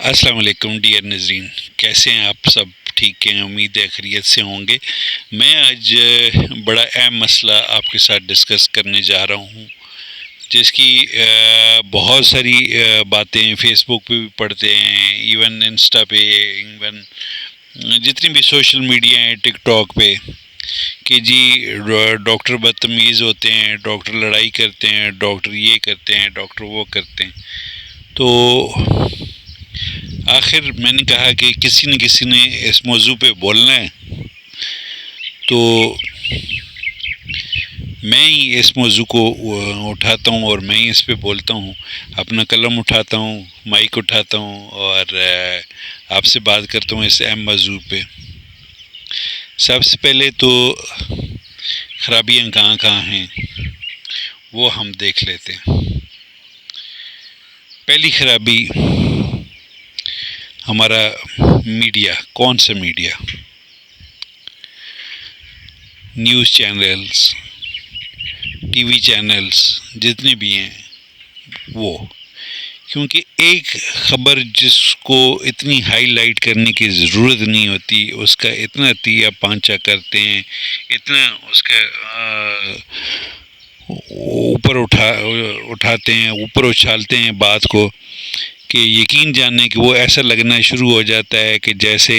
السلام علیکم ڈیئر ناظرین، کیسے ہیں آپ سب؟ ٹھیک ہیں، امید ہے خیریت سے ہوں گے۔ میں آج بڑا اہم مسئلہ آپ کے ساتھ ڈسکس کرنے جا رہا ہوں، جس کی بہت ساری باتیں فیس بک پہ بھی پڑھتے ہیں، ایون انسٹا پہ، ایون جتنی بھی سوشل میڈیا ہیں، ٹک ٹاک پہ، کہ جی ڈاکٹر بدتمیز ہوتے ہیں، ڈاکٹر لڑائی کرتے ہیں، ڈاکٹر یہ کرتے ہیں، ڈاکٹر وہ کرتے ہیں۔ تو آخر میں نے کہا کہ کسی نہ کسی نے اس موضوع پہ بولنا ہے، تو میں ہی اس موضوع کو اٹھاتا ہوں اور میں ہی اس پہ بولتا ہوں، اپنا قلم اٹھاتا ہوں، مائک اٹھاتا ہوں اور آپ سے بات کرتا ہوں اس اہم موضوع پہ۔ سب سے پہلے تو خرابیاں کہاں کہاں ہیں وہ ہم دیکھ لیتے ہیں۔ پہلی خرابی ہمارا میڈیا، کون سا media? News channels, T V channels جتنے بھی ہیں وہ، کیونکہ ایک خبر جس کو اتنی ہائی لائٹ کرنے کی ضرورت نہیں ہوتی، اس کا اتنا تیا پانچا کرتے ہیں، اتنا اس کا اوپر اٹھاتے ہیں، اوپر اچھالتے ہیں بات کو، کہ یقین جانیں کہ وہ ایسا لگنا شروع ہو جاتا ہے کہ جیسے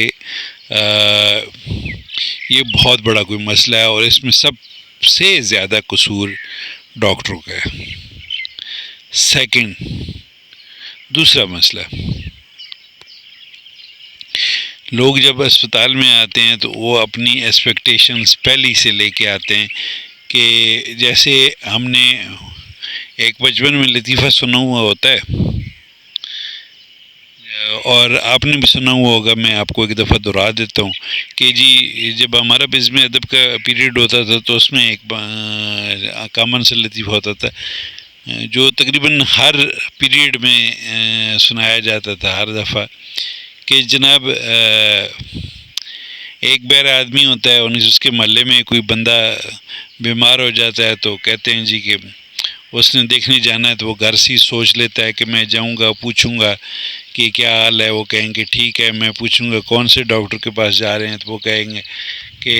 یہ بہت بڑا کوئی مسئلہ ہے اور اس میں سب سے زیادہ قصور ڈاکٹروں کا ہے۔ سیکنڈ، دوسرا مسئلہ، لوگ جب اسپتال میں آتے ہیں تو وہ اپنی ایکسپیکٹیشنز پہلے ہی سے لے کے آتے ہیں، کہ جیسے ہم نے ایک بچپن میں لطیفہ سنا ہوا ہوتا ہے، اور آپ نے بھی سنا ہوا ہوگا، میں آپ کو ایک دفعہ دہرا دیتا ہوں، کہ جی جب ہمارا بزم ادب کا پیریڈ ہوتا تھا تو اس میں ایک کامن سا لطیفہ ہوتا تھا جو تقریباً ہر پیریڈ میں سنایا جاتا تھا ہر دفعہ، کہ جناب ایک بیر آدمی ہوتا ہے، اس کے محلے میں کوئی بندہ بیمار ہو جاتا ہے تو کہتے ہیں جی کہ اس نے دیکھنے جانا ہے، تو وہ گھر سے ہی سوچ لیتا ہے کہ میں جاؤں گا، پوچھوں گا کہ کیا حال ہے، وہ کہیں گے ٹھیک ہے، میں پوچھوں گا کون سے ڈاکٹر کے پاس جا رہے ہیں، تو وہ کہیں گے کہ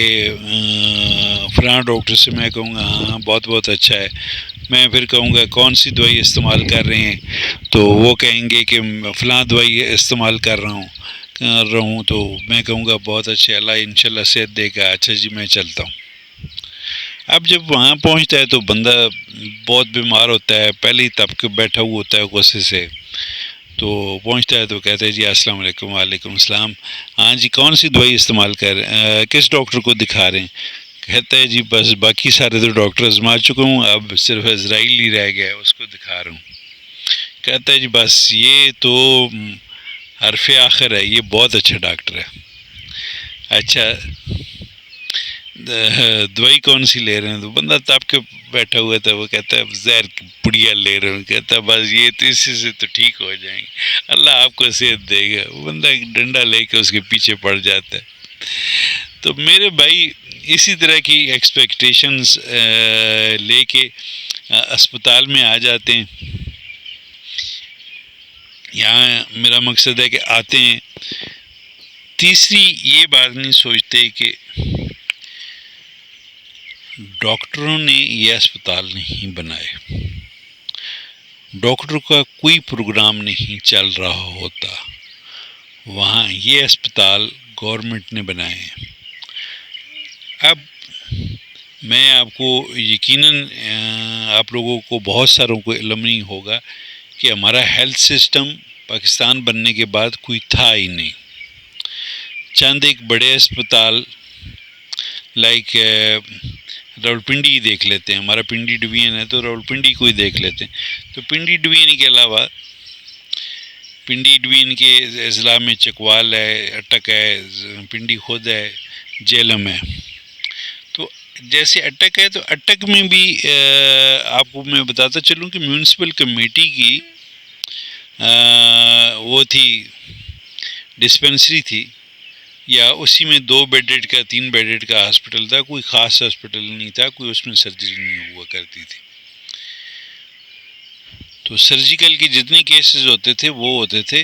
فلاں ڈاکٹر سے، میں کہوں گا ہاں بہت بہت اچھا ہے، میں پھر کہوں گا کون سی دوائی استعمال کر رہے ہیں، تو وہ کہیں گے کہ فلاں دوائی استعمال کر رہا ہوں، تو میں کہوں گا بہت اچھا، اللہ انشاءاللہ صحت دے گا، اچھا جی میں چلتا ہوں۔ اب جب وہاں پہنچتا ہے تو بندہ بہت بیمار ہوتا ہے، پہلے ہی تب کے بیٹھا ہوا ہوتا ہے غصے سے، تو پہنچتا ہے تو کہتا ہے جی السلام علیکم۔ وعلیکم السلام۔ ہاں جی کون سی دوائی استعمال کر رہے ہیں، کس ڈاکٹر کو دکھا رہے ہیں؟ کہتا ہے جی بس باقی سارے تو ڈاکٹر آزما چکا ہوں، اب صرف عزرائیل ہی رہ گیا ہے، اس کو دکھا رہا ہوں۔ کہتا ہے جی بس یہ تو حرف آخر ہے، یہ بہت اچھا ڈاکٹر ہے۔ اچھا دوائی کون سی لے رہے ہیں؟ تو بندہ تب کے بیٹھا ہوا تھا، وہ کہتا ہے زہر کی پڑیا لے رہا ہوں، کہتا ہے بس یہ تو اسی سے تو ٹھیک ہو جائیں گے، اللہ آپ کو صحت دے گا۔ وہ بندہ ایک ڈنڈا لے کے اس کے پیچھے پڑ جاتا ہے۔ تو میرے بھائی اسی طرح کی ایکسپیکٹیشنز لے کے اسپتال میں آ جاتے ہیں۔ یہاں میرا مقصد ہے کہ آتے ہیں، تیسری یہ بات نہیں سوچتے کہ ڈاکٹروں نے یہ اسپتال نہیں بنائے، ڈاکٹر کا کوئی پروگرام نہیں چل رہا ہوتا وہاں، یہ اسپتال گورنمنٹ نے بنائے ہیں۔ اب میں آپ کو یقیناً آپ لوگوں کو بہت ساروں کو علم نہیں ہوگا کہ ہمارا ہیلتھ سسٹم پاکستان بننے کے بعد کوئی تھا ہی نہیں۔ چند ایک بڑے اسپتال لائک راولپنڈی دیکھ لیتے ہیں، ہمارا پنڈی ڈویژن ہے تو راولپنڈی کو ہی دیکھ لیتے ہیں، تو پنڈی ڈویژن کے علاوہ پنڈی ڈویژن کے اضلاع میں چکوال ہے، اٹک ہے، پنڈی خود ہے، جیلم ہے۔ تو جیسے اٹک ہے تو اٹک میں بھی آپ کو میں بتاتا چلوں کہ میونسپل کمیٹی کی وہ تھی ڈسپنسری تھی، یا اسی میں 2 بیڈڈ کا 3 بیڈڈ کا ہاسپٹل تھا، کوئی خاص ہاسپٹل نہیں تھا، کوئی اس میں سرجری نہیں ہوا کرتی تھی۔ تو سرجیکل کے جتنے کیسز ہوتے تھے وہ ہوتے تھے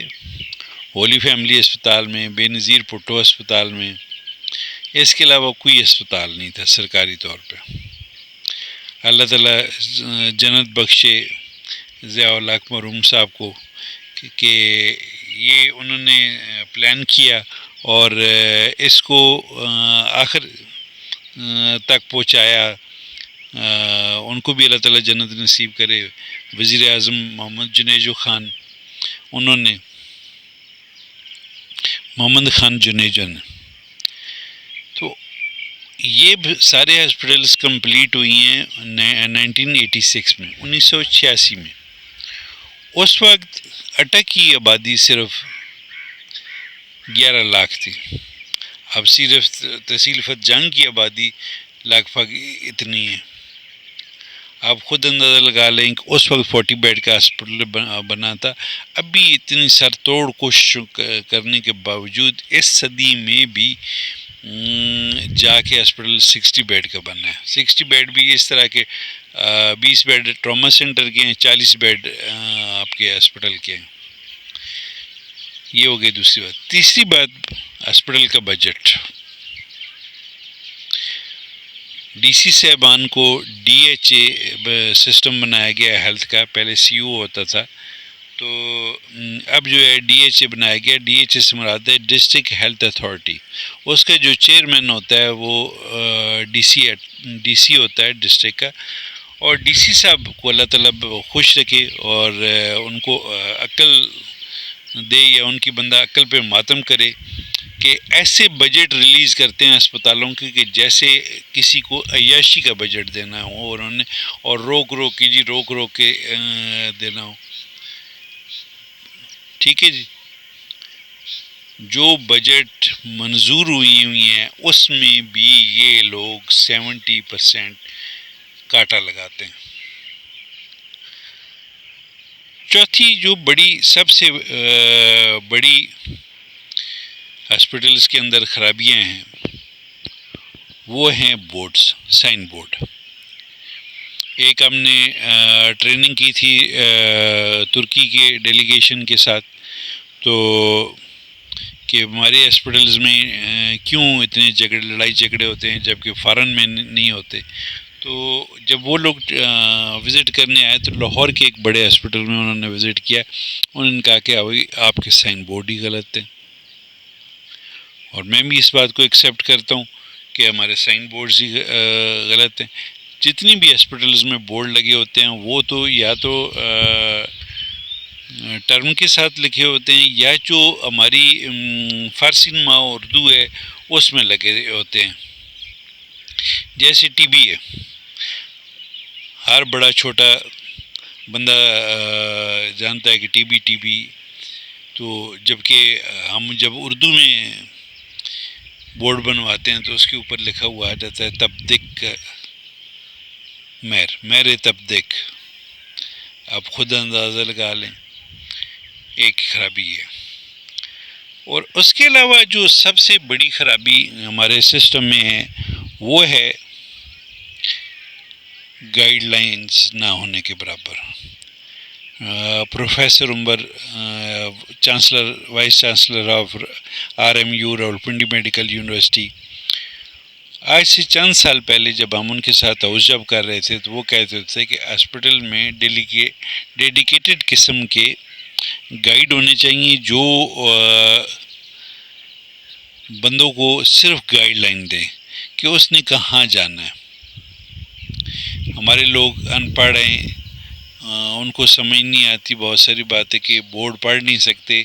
ہولی فیملی اسپتال میں، بے نظیر بھٹو اسپتال میں، اس کے علاوہ کوئی اسپتال نہیں تھا سرکاری طور پہ۔ اللہ تعالیٰ جنت بخشے ضیاء الحق مرحوم صاحب کو کہ یہ انہوں نے پلان کیا اور اس کو آخر تک پہنچایا۔ ان کو بھی اللہ تعالیٰ جنت نصیب کرے۔ وزیر اعظم محمد جنیجو خان، انہوں نے محمد خان جنیجو نے، تو یہ سارے ہاسپٹلس کمپلیٹ ہوئی ہیں 1986 میں، 1986 میں۔ اس وقت اٹک کی آبادی صرف 11 لاکھ تھی، اب صرف تحصیل فتح جنگ کی آبادی لگ بھگ اتنی ہے۔ آپ خود اندازہ لگا لیں کہ اس وقت 40 بیڈ کا ہاسپٹل بنا تھا۔ ابھی اتنی سر توڑ کوشش کرنے کے باوجود اس صدی میں بھی جا کے ہاسپٹل 60 بیڈ کا بنا ہے۔ 60 بیڈ بھی اس طرح کے 20 بیڈ ٹراما سینٹر کے ہیں، 40 بیڈ آپ کے ہاسپٹل کے ہیں۔ یہ ہو گئی دوسری بات۔ تیسری بات، ہاسپٹل کا بجٹ۔ ڈی سی صاحبان کو ڈی ایچ اے سسٹم بنایا گیا ہے ہیلتھ کا، پہلے سی او ہوتا تھا، تو اب جو ہے ڈی ایچ اے بنایا گیا۔ ڈی ایچ اے سے مراد ہے ڈسٹرکٹ ہیلتھ اتھارٹی۔ اس کا جو چیئرمین ہوتا ہے وہ ڈی سی ہوتا ہے ڈسٹرکٹ کا، اور ڈی سی صاحب کو اللہ تعالیٰ خوش رکھے اور ان کو عقل دے یا ان کی بندہ عقل پہ ماتم کرے کہ ایسے بجٹ ریلیز کرتے ہیں اسپتالوں کے کہ جیسے کسی کو عیاشی کا بجٹ دینا ہو، اور انہوں نے اور روک کے دینا ہو۔ ٹھیک ہے جی، جو بجٹ منظور ہوئی ہیں اس میں بھی یہ لوگ 70% کاٹا لگاتے ہیں۔ چوتھی جو سب سے بڑی ہاسپٹلس کے اندر خرابیاں ہیں وہ ہیں بورڈز، سائن بورڈ۔ ایک ہم نے ٹریننگ کی تھی ترکی کے ڈیلیگیشن کے ساتھ، تو کہ ہمارے ہاسپٹلز میں کیوں اتنے لڑائی جھگڑے ہوتے ہیں جبکہ فارن میں نہیں ہوتے۔ تو جب وہ لوگ وزٹ کرنے آئے تو لاہور کے ایک بڑے ہاسپٹل میں انہوں نے وزٹ کیا، انہوں نے کہا کہ آپ کے سائن بورڈ ہی غلط ہیں، اور میں بھی اس بات کو ایکسیپٹ کرتا ہوں کہ ہمارے سائن بورڈز ہی غلط ہیں۔ جتنی بھی ہاسپٹلز میں بورڈ لگے ہوتے ہیں وہ تو یا تو ٹرم کے ساتھ لکھے ہوتے ہیں یا جو ہماری فارسی نما اردو ہے اس میں لگے ہوتے ہیں۔ جیسے ٹی بی ہے، ہر بڑا چھوٹا بندہ جانتا ہے کہ ٹی بی، تو جبکہ ہم جب اردو میں بورڈ بنواتے ہیں تو اس کے اوپر لکھا ہوا آ جاتا ہے تبدک میر تبدک۔ آپ خود اندازہ لگا لیں، ایک خرابی ہے۔ اور اس کے علاوہ جو سب سے بڑی خرابی ہمارے سسٹم میں ہے وہ ہے گائیڈ لائنز نہ ہونے کے برابر۔ Professor Umar, vice chancellor of RMU Rawalpindi medical university, آج سے چند سال پہلے جب ہم ان کے ساتھ ہاؤس جاب کر رہے تھے تو وہ کہتے تھے کہ ہاسپٹل میں ڈیڈیکیٹڈ قسم کے گائیڈ ہونے چاہیے جو بندوں کو صرف گائیڈ لائن دیں کہ اس نے کہاں جانا ہے۔ ہمارے لوگ ان پڑھ ہیں، ان کو سمجھ نہیں آتی بہت ساری باتیں، کہ بورڈ پڑھ نہیں سکتے،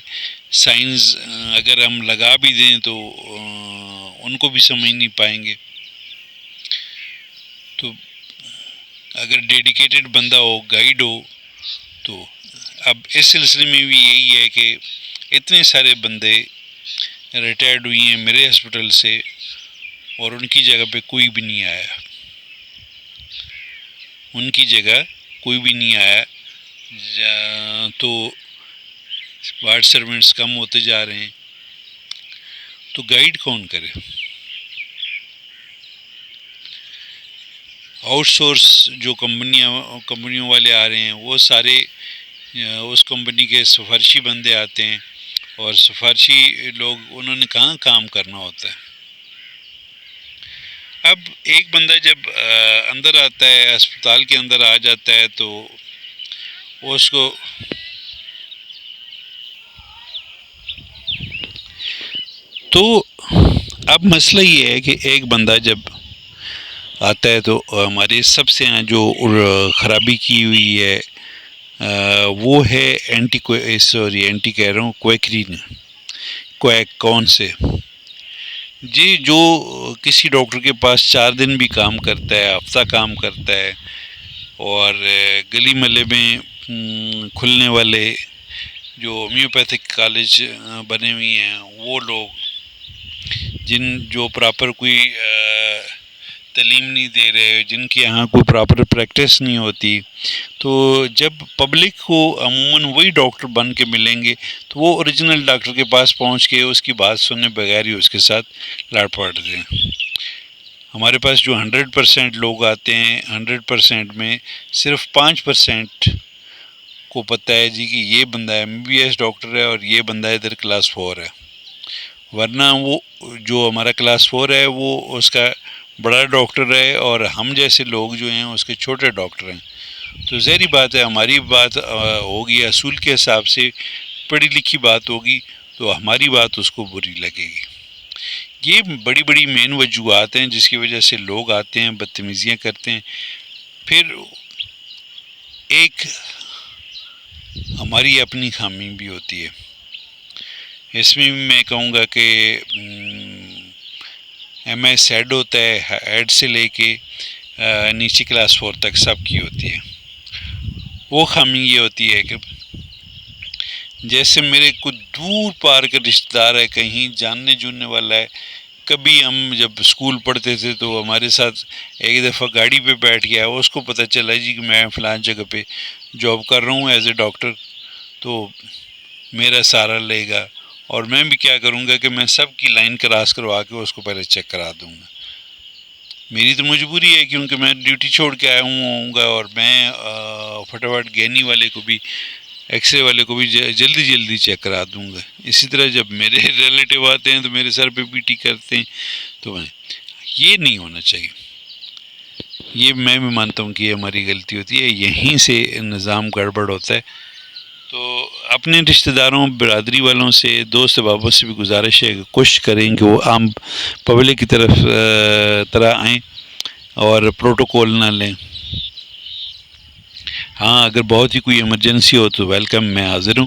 سائنس اگر ہم لگا بھی دیں تو ان کو بھی سمجھ نہیں پائیں گے۔ تو اگر ڈیڈیکیٹڈ بندہ ہو، گائیڈ ہو، تو اب اس سلسلے میں بھی یہی ہے کہ اتنے سارے بندے ریٹائرڈ ہوئی ہیں میرے ہاسپٹل سے اور ان کی جگہ پہ کوئی بھی نہیں آیا، تو وارڈ سرونٹس کم ہوتے جا رہے ہیں، تو گائیڈ کون کرے؟ آؤٹ سورس جو کمپنیوں والے آ رہے ہیں وہ سارے اس کمپنی کے سفارشی بندے آتے ہیں، اور سفارشی لوگ انہوں نے کہاں کام کرنا ہوتا ہے. اب ایک بندہ جب اندر آتا ہے، اسپتال کے اندر آ جاتا ہے، تو اس کو تو اب مسئلہ یہ ہے کہ ایک بندہ جب آتا ہے تو ہمارے سب سے یہاں جو خرابی کی ہوئی ہے وہ ہے اینٹی کہہ رہا ہوں کویکرین. کویک کون سے جی، جو کسی ڈاکٹر کے پاس 4 دن بھی کام کرتا ہے، ہفتہ کام کرتا ہے، اور گلی محلے میں کھلنے والے جو ہومیوپیتھک کالج بنے ہوئی ہیں، وہ لوگ جو پراپر کوئی تعلیم نہیں دے رہے، جن کے یہاں کوئی پراپر پریکٹس نہیں ہوتی، تو جب پبلک کو عموماً وہی ڈاکٹر بن کے ملیں گے تو وہ اوریجنل ڈاکٹر کے پاس پہنچ کے اس کی بات سننے بغیر ہی اس کے ساتھ لڑ پڑ دیں. ہمارے پاس جو 100% لوگ آتے ہیں، 100% میں صرف 5% کو پتہ ہے جی کہ یہ بندہ MBBS ڈاکٹر ہے اور یہ بندہ ادھر کلاس 4 ہے. ورنہ وہ جو ہمارا کلاس 4 ہے وہ اس کا بڑا ڈاکٹر ہے، اور ہم جیسے لوگ جو ہیں اس کے چھوٹے ڈاکٹر ہیں. تو ظاہری بات ہے ہماری بات ہوگی اصول کے حساب سے، پڑھی لکھی بات ہوگی تو ہماری بات اس کو بری لگے گی. یہ بڑی بڑی مین وجوہات ہیں جس کی وجہ سے لوگ آتے ہیں، بدتمیزیاں کرتے ہیں. پھر ایک ہماری اپنی خامی بھی ہوتی ہے. اس میں بھی میں کہوں گا کہ MS ہیڈ ہوتا ہے، ہیڈ سے لے کے نیچے کلاس 4 تک سب کی ہوتی ہے. وہ خامی یہ ہوتی ہے کہ جیسے میرے کچھ دور پار کا رشتہ دار ہے، کہیں جاننے جوننے والا ہے. کبھی ہم جب اسکول پڑھتے تھے تو ہمارے ساتھ ایک دفعہ گاڑی پہ بیٹھ گیا، اس کو پتہ چلا جی کہ میں فلاں جگہ پہ جاب کر رہا ہوں ایز اے ڈاکٹر، تو میرا سہارا لے گا. اور میں بھی کیا کروں گا کہ میں سب کی لائن کراس کروا کے اس کو پہلے چیک کرا دوں گا. میری تو مجبوری ہے کیونکہ میں ڈیوٹی چھوڑ کے آیا ہوں گا، اور میں فٹافٹ گینی والے کو بھی، ایکس رے والے کو بھی جلدی چیک کرا دوں گا. اسی طرح جب میرے ریلیٹیو آتے ہیں تو میرے سر پہ PT کرتے ہیں. تو یہ نہیں ہونا چاہیے. یہ میں بھی مانتا ہوں کہ یہ ہماری غلطی ہوتی ہے، یہیں سے نظام گڑبڑ ہوتا ہے. تو اپنے رشتہ داروں، برادری والوں سے، دوست احبابوں سے بھی گزارش ہے کہ کوشش کریں کہ وہ عام پبلک کی طرح آئیں اور پروٹوکول نہ لیں. ہاں، اگر بہت ہی کوئی ایمرجنسی ہو تو ویلکم، میں حاضر ہوں.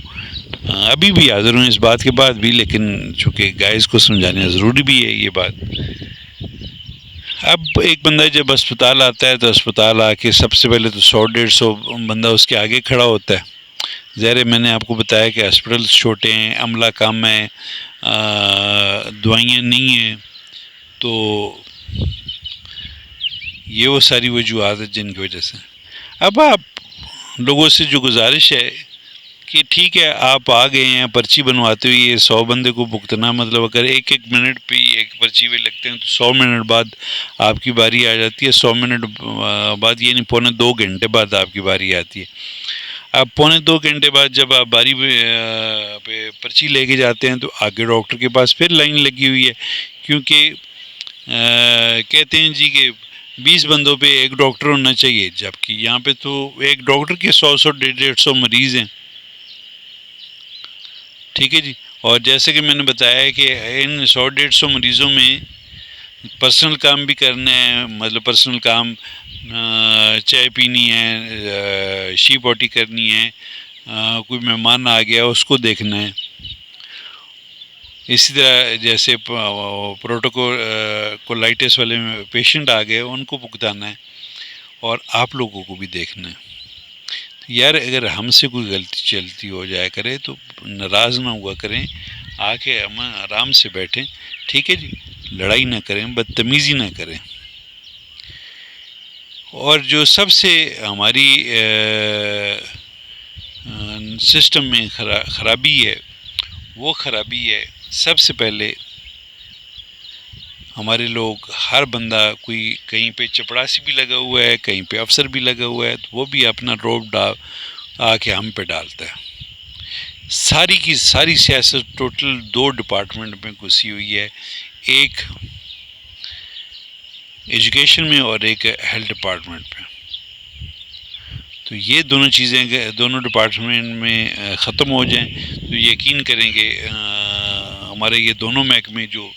ابھی بھی حاضر ہوں اس بات کے بعد بھی، لیکن چونکہ گائز کو سمجھانا ضروری بھی ہے یہ بات. اب ایک بندہ جب اسپتال آتا ہے تو اسپتال آ کے سب سے پہلے تو 100-150 بندہ اس کے آگے کھڑا ہوتا ہے. ظاہر ہے میں نے آپ کو بتایا کہ ہاسپٹلس چھوٹے ہیں، عملہ کم ہے، دوائیاں نہیں ہیں، تو یہ وہ ساری وجوہات ہیں جن کی وجہ سے. اب آپ لوگوں سے جو گزارش ہے کہ ٹھیک ہے آپ آ گئے ہیں، پرچی بنواتے ہوئے یہ 100 بندے کو بھگتنا، مطلب اگر ایک منٹ پہ ایک پرچی پہ لگتے ہیں تو 100 منٹ بعد آپ کی باری آ جاتی ہے. 100 منٹ بعد یعنی 2.25 گھنٹے بعد آپ کی باری آتی ہے. اب 2.25 گھنٹے بعد جب آپ باری پہ پرچی لے کے جاتے ہیں تو آگے ڈاکٹر کے پاس پھر لائن لگی ہوئی ہے، کیونکہ کہتے ہیں جی کہ 20 بندوں پہ ایک ڈاکٹر ہونا چاہیے، جبکہ یہاں پہ تو ایک ڈاکٹر کے 100-150 مریض ہیں. ٹھیک ہے جی. اور جیسے کہ میں نے بتایا کہ ان 100-150 مریضوں میں پرسنل کام بھی کرنا ہے، مطلب پرسنل کام، چائے پینی ہے، شی پوٹی کرنی ہے، کوئی مہمان آ گیا اس کو دیکھنا ہے. اسی طرح جیسے پروٹوکولائٹس والے پیشنٹ آ گئے ان کو بھگتانا ہے، اور آپ لوگوں کو بھی دیکھنا ہے. یار اگر ہم سے کوئی غلطی چلتی ہو جائے کرے تو ناراض نہ ہوا کریں، آ کے ہم آرام سے بیٹھیں. ٹھیک ہے جی، لڑائی نہ کریں، بدتمیزی نہ کریں. اور جو سب سے ہماری سسٹم میں خرابی ہے، وہ خرابی ہے سب سے پہلے ہمارے لوگ، ہر بندہ کوئی کہیں پہ چپڑاسی بھی لگا ہوا ہے، کہیں پہ افسر بھی لگا ہوا ہے، تو وہ بھی اپنا روب آ کے ہم پہ ڈالتا ہے. ساری کی ساری سیاست ٹوٹل 2 ڈپارٹمنٹ میں گھسی ہوئی ہے، ایک ایجوکیشن میں اور ایک ہیلتھ ڈپارٹمنٹ پہ. تو یہ دونوں چیزیں دونوں ڈپارٹمنٹ میں ختم ہو جائیں تو یقین کریں گے ہمارے یہ دونوں محکمے جو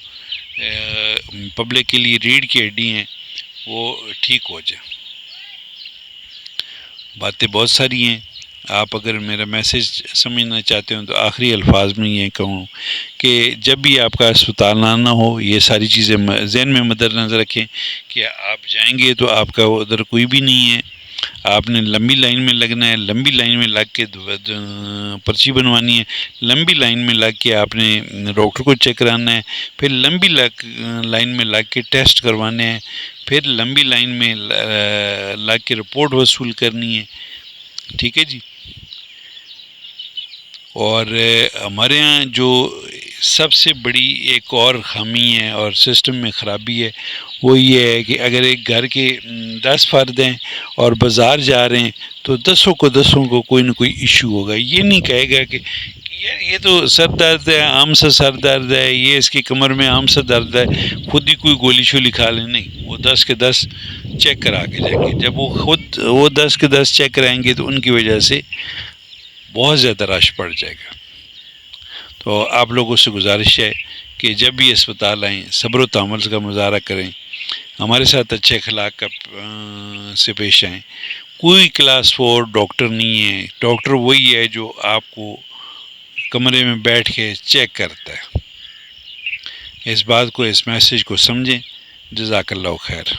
پبلک کے لیے ریڑھ کی ہڈی ہیں وہ ٹھیک ہو جائیں. باتیں بہت ساری ہیں، آپ اگر میرا میسیج سمجھنا چاہتے ہوں تو آخری الفاظ میں یہ کہوں کہ جب بھی آپ کا اسپتال آنا ہو یہ ساری چیزیں ذہن میں مد نظر رکھیں کہ آپ جائیں گے تو آپ کا ادھر کوئی بھی نہیں ہے، آپ نے لمبی لائن میں لگنا ہے، لمبی لائن میں لگ کے پرچی بنوانی ہے، لمبی لائن میں لگ کے آپ نے ڈاکٹر کو چیک کرانا ہے، پھر لمبی لائن میں لگ کے ٹیسٹ کروانے ہیں، پھر لمبی لائن میں لگ کے رپورٹ وصول کرنی ہے. ٹھیک ہے جی. اور ہمارے یہاں جو سب سے بڑی ایک اور خامی ہے اور سسٹم میں خرابی ہے وہ یہ ہے کہ اگر ایک گھر کے 10 فرد ہیں اور بازار جا رہے ہیں تو 10 کو کوئی نہ کوئی ایشو ہوگا. یہ نہیں کہے گا کہ یار یہ تو سر درد ہے، عام سا سر درد ہے، یہ اس کی کمر میں عام سا درد ہے، خود ہی کوئی گولی شولی کھا لیں. نہیں، وہ 10 کے 10 چیک کرا کے جائیں گے. جب وہ 10 کے 10 چیک کرائیں گے تو ان کی وجہ سے بہت زیادہ رش پڑ جائے گا. تو آپ لوگوں سے گزارش ہے کہ جب بھی اسپتال آئیں صبر و تحمل کا مظاہرہ کریں، ہمارے ساتھ اچھے اخلاق سے پیش آئیں. کوئی کلاس 4 ڈاکٹر نہیں ہے، ڈاکٹر وہی ہے جو آپ کو کمرے میں بیٹھ کے چیک کرتا ہے. اس بات کو، اس میسیج کو سمجھیں. جزاک اللہ خیر.